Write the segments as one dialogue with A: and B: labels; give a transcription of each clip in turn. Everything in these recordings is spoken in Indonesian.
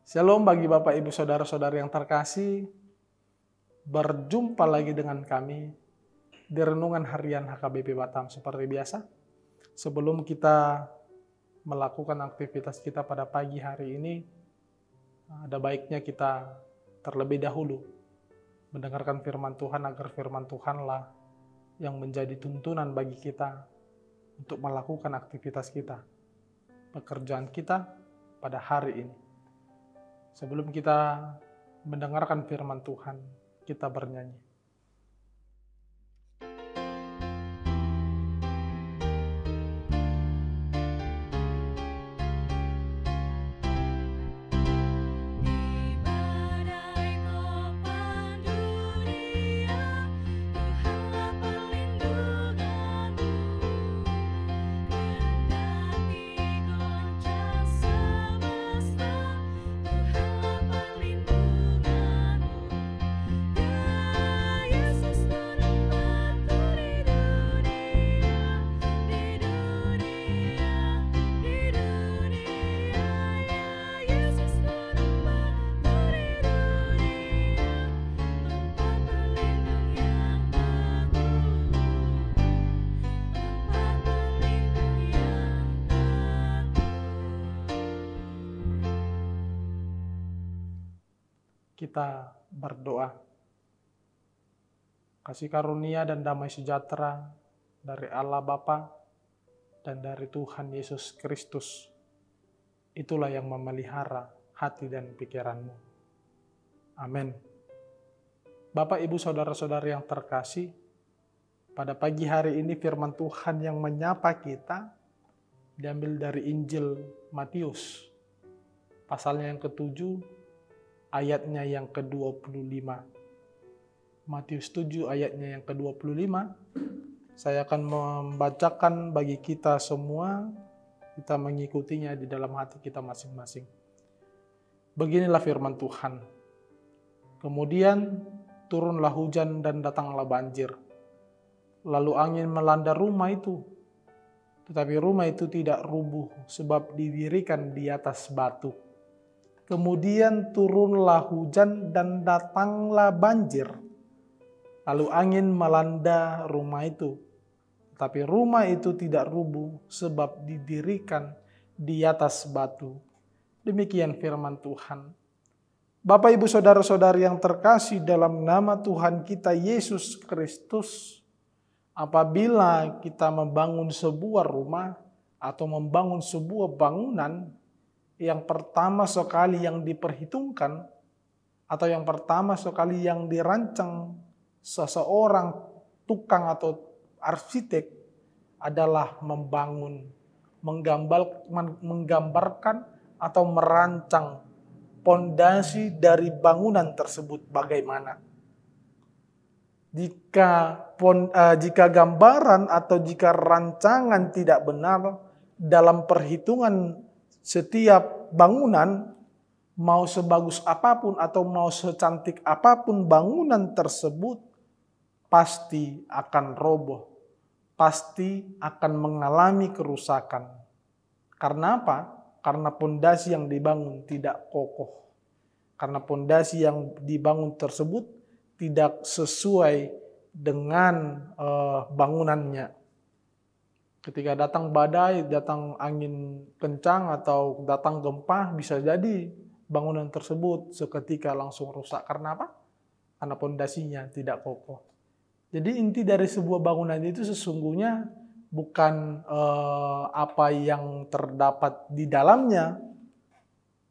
A: Shalom bagi Bapak, Ibu, Saudara-saudara yang terkasih. Berjumpa lagi dengan kami di Renungan Harian HKBP Batam seperti biasa. Sebelum kita melakukan aktivitas kita pada pagi hari ini, ada baiknya kita terlebih dahulu mendengarkan firman Tuhan agar firman Tuhanlah yang menjadi tuntunan bagi kita untuk melakukan aktivitas kita, pekerjaan kita pada hari ini. Sebelum kita mendengarkan firman Tuhan, kita bernyanyi. Kita berdoa. Kasih karunia dan damai sejahtera dari Allah Bapa dan dari Tuhan Yesus Kristus, itulah yang memelihara hati dan pikiranmu. Amin. Bapak, Ibu, Saudara-saudara yang terkasih, pada pagi hari ini firman Tuhan yang menyapa kita diambil dari Injil Matius, pasalnya yang ke-7, ayatnya yang ke-25. Matius 7 ayatnya yang ke-25. Saya akan membacakan bagi kita semua, kita mengikutinya di dalam hati kita masing-masing. Beginilah firman Tuhan. Kemudian turunlah hujan dan datanglah banjir. Lalu angin melanda rumah itu. Tetapi rumah itu tidak rubuh sebab didirikan di atas batu. Kemudian turunlah hujan dan datanglah banjir. Lalu angin melanda rumah itu. Tapi rumah itu tidak rubuh sebab didirikan di atas batu. Demikian firman Tuhan. Bapak, Ibu, Saudara-saudari yang terkasih dalam nama Tuhan kita Yesus Kristus, apabila kita membangun sebuah rumah atau membangun sebuah bangunan, yang pertama sekali yang diperhitungkan atau yang pertama sekali yang dirancang seseorang tukang atau arsitek adalah menggambarkan atau merancang pondasi dari bangunan tersebut bagaimana. Jika gambaran atau jika rancangan tidak benar dalam perhitungan setiap bangunan, mau sebagus apapun atau mau secantik apapun bangunan tersebut, pasti akan roboh, pasti akan mengalami kerusakan. Karena apa? Karena pondasi yang dibangun tidak kokoh. Karena pondasi yang dibangun tersebut tidak sesuai dengan bangunannya. Ketika datang badai, datang angin kencang atau datang gempa, bisa jadi bangunan tersebut seketika langsung rusak. Karena apa? Karena pondasinya tidak kokoh. Jadi inti dari sebuah bangunan itu sesungguhnya bukan apa yang terdapat di dalamnya,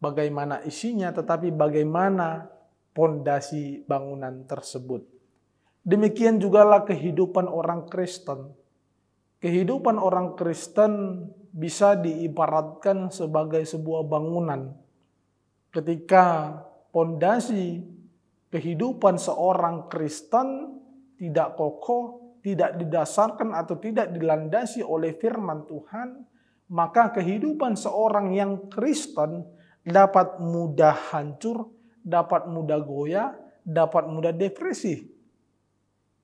A: bagaimana isinya, tetapi bagaimana pondasi bangunan tersebut. Demikian jugalah kehidupan orang Kristen. Kehidupan orang Kristen bisa diibaratkan sebagai sebuah bangunan. Ketika pondasi kehidupan seorang Kristen tidak kokoh, tidak didasarkan atau tidak dilandasi oleh firman Tuhan, maka kehidupan seorang yang Kristen dapat mudah hancur, dapat mudah goyah, dapat mudah depresi.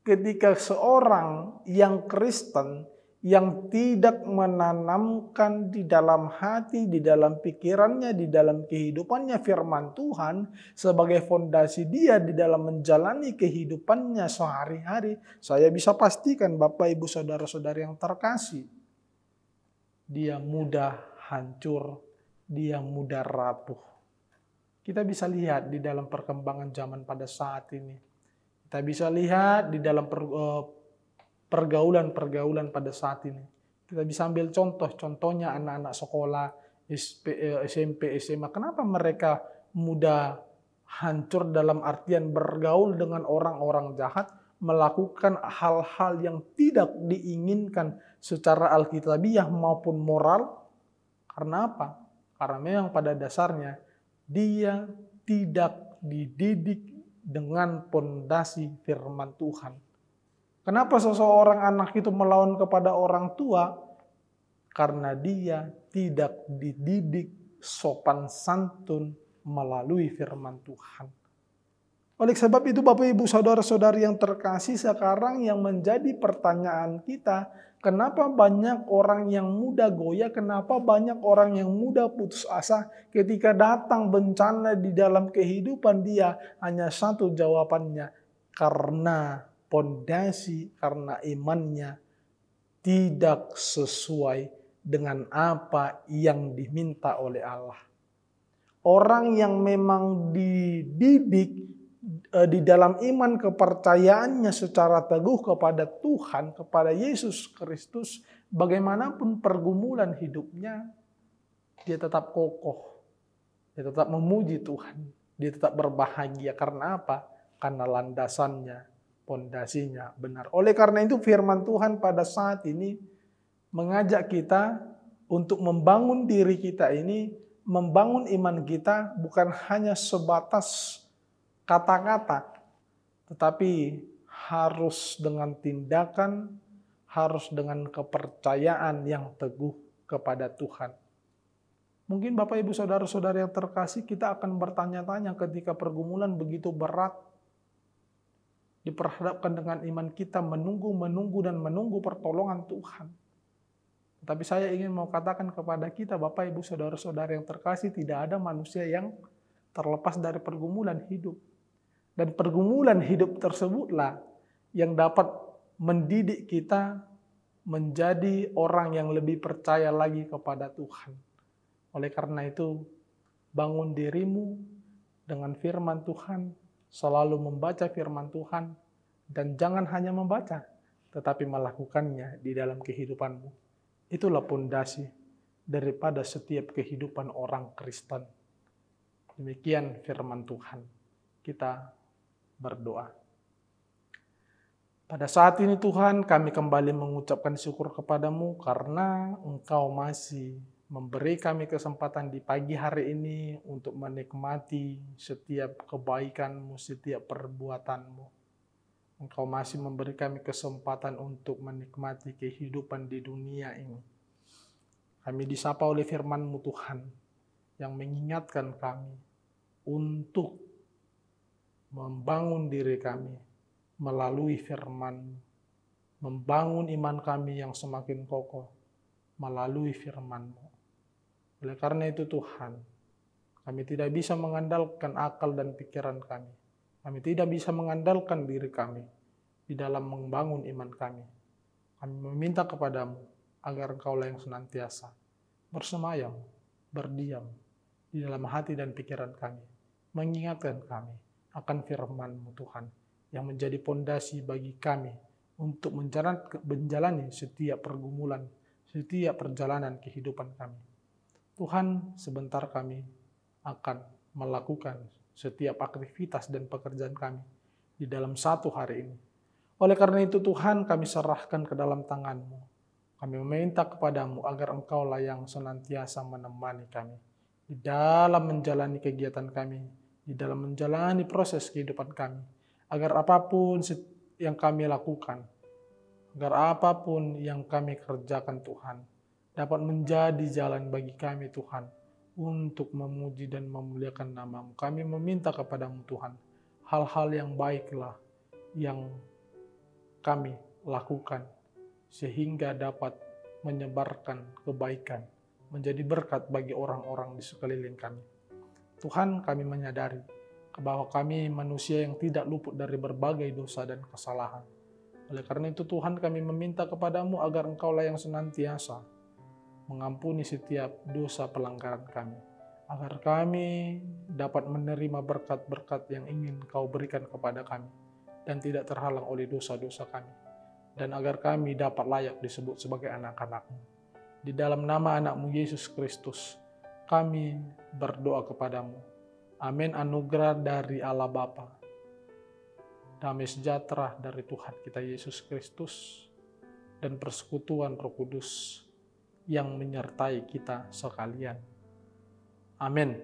A: Ketika seorang yang Kristen yang tidak menanamkan di dalam hati, di dalam pikirannya, di dalam kehidupannya firman Tuhan sebagai fondasi dia di dalam menjalani kehidupannya sehari-hari, saya bisa pastikan Bapak, Ibu, Saudara-saudari yang terkasih, dia mudah hancur, dia mudah rapuh. Kita bisa lihat di dalam perkembangan zaman pada saat ini. Kita bisa lihat di dalam pergaulan-pergaulan pada saat ini. Kita bisa ambil contohnya anak-anak sekolah, SMP, SMA. Kenapa mereka mudah hancur dalam artian bergaul dengan orang-orang jahat, melakukan hal-hal yang tidak diinginkan secara alkitabiah maupun moral? Karena apa? Karena memang pada dasarnya dia tidak dididik dengan pondasi firman Tuhan. Kenapa seseorang anak itu melawan kepada orang tua? Karena dia tidak dididik sopan santun melalui firman Tuhan. Oleh sebab itu Bapak, Ibu, Saudara-saudari yang terkasih, sekarang yang menjadi pertanyaan kita, kenapa banyak orang yang mudah goyah, kenapa banyak orang yang mudah putus asa ketika datang bencana di dalam kehidupan dia? Hanya satu jawabannya, karena pondasi, karena imannya tidak sesuai dengan apa yang diminta oleh Allah. Orang yang memang dididik di dalam iman kepercayaannya secara teguh kepada Tuhan, kepada Yesus Kristus, bagaimanapun pergumulan hidupnya, dia tetap kokoh, dia tetap memuji Tuhan, dia tetap berbahagia. Karena apa? Karena landasannya, pondasinya benar. Oleh karena itu firman Tuhan pada saat ini mengajak kita untuk membangun diri kita ini, membangun iman kita bukan hanya sebatas kata-kata, tetapi harus dengan tindakan, harus dengan kepercayaan yang teguh kepada Tuhan. Mungkin Bapak, Ibu, Saudara-saudari yang terkasih, kita akan bertanya-tanya ketika pergumulan begitu berat, diperhadapkan dengan iman kita menunggu dan menunggu pertolongan Tuhan. Tapi saya ingin mau katakan kepada kita, Bapak, Ibu, Saudara-saudari yang terkasih, tidak ada manusia yang terlepas dari pergumulan hidup. Dan pergumulan hidup tersebutlah yang dapat mendidik kita menjadi orang yang lebih percaya lagi kepada Tuhan. Oleh karena itu, bangun dirimu dengan firman Tuhan, selalu membaca firman Tuhan, dan jangan hanya membaca, tetapi melakukannya di dalam kehidupanmu. Itulah pondasi daripada setiap kehidupan orang Kristen. Demikian firman Tuhan. Kita berdoa. Pada saat ini Tuhan, kami kembali mengucapkan syukur kepadamu karena Engkau masih memberi kami kesempatan di pagi hari ini untuk menikmati setiap kebaikan-Mu, setiap perbuatan-Mu. Engkau masih memberi kami kesempatan untuk menikmati kehidupan di dunia ini. Kami disapa oleh firman-Mu Tuhan, yang mengingatkan kami untuk membangun diri kami melalui firman-Mu, membangun iman kami yang semakin kokoh melalui firman-Mu. Oleh karena itu Tuhan, kami tidak bisa mengandalkan akal dan pikiran kami. Kami tidak bisa mengandalkan diri kami di dalam membangun iman kami. Kami meminta kepadamu agar Engkaulah yang senantiasa bersemayam, berdiam di dalam hati dan pikiran kami, mengingatkan kami akan firman-Mu Tuhan, yang menjadi pondasi bagi kami untuk menjalani setiap pergumulan, setiap perjalanan kehidupan kami. Tuhan, sebentar kami akan melakukan setiap aktivitas dan pekerjaan kami di dalam satu hari ini. Oleh karena itu Tuhan, kami serahkan ke dalam tangan-Mu. Kami meminta kepadamu agar Engkaulah yang senantiasa menemani kami di dalam menjalani kegiatan kami, di dalam menjalani proses kehidupan kami, agar apapun yang kami lakukan, agar apapun yang kami kerjakan Tuhan, dapat menjadi jalan bagi kami Tuhan, untuk memuji dan memuliakan nama-Mu. Kami meminta kepadamu Tuhan, hal-hal yang baiklah yang kami lakukan sehingga dapat menyebarkan kebaikan, menjadi berkat bagi orang-orang di sekeliling kami. Tuhan, kami menyadari bahwa kami manusia yang tidak luput dari berbagai dosa dan kesalahan. Oleh karena itu Tuhan, kami meminta kepadamu agar Engkaulah yang senantiasa mengampuni setiap dosa pelanggaran kami, agar kami dapat menerima berkat-berkat yang ingin Kau berikan kepada kami, dan tidak terhalang oleh dosa-dosa kami, dan agar kami dapat layak disebut sebagai anak-anak-Mu. Di dalam nama anak-Mu Yesus Kristus, kami berdoa kepadamu. Amin. Anugerah dari Allah Bapa, damai sejahtera dari Tuhan kita Yesus Kristus, dan persekutuan Roh Kudus yang menyertai kita sekalian. Amin.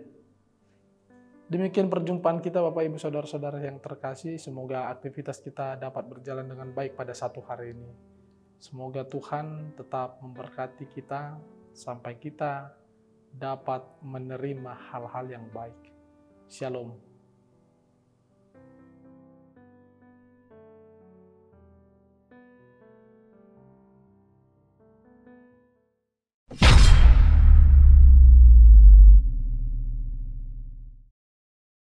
A: Demikian perjumpaan kita Bapak Ibu Saudara-saudara yang terkasih. Semoga aktivitas kita dapat berjalan dengan baik pada satu hari ini. Semoga Tuhan tetap memberkati kita sampai kita dapat menerima hal-hal yang baik. Shalom.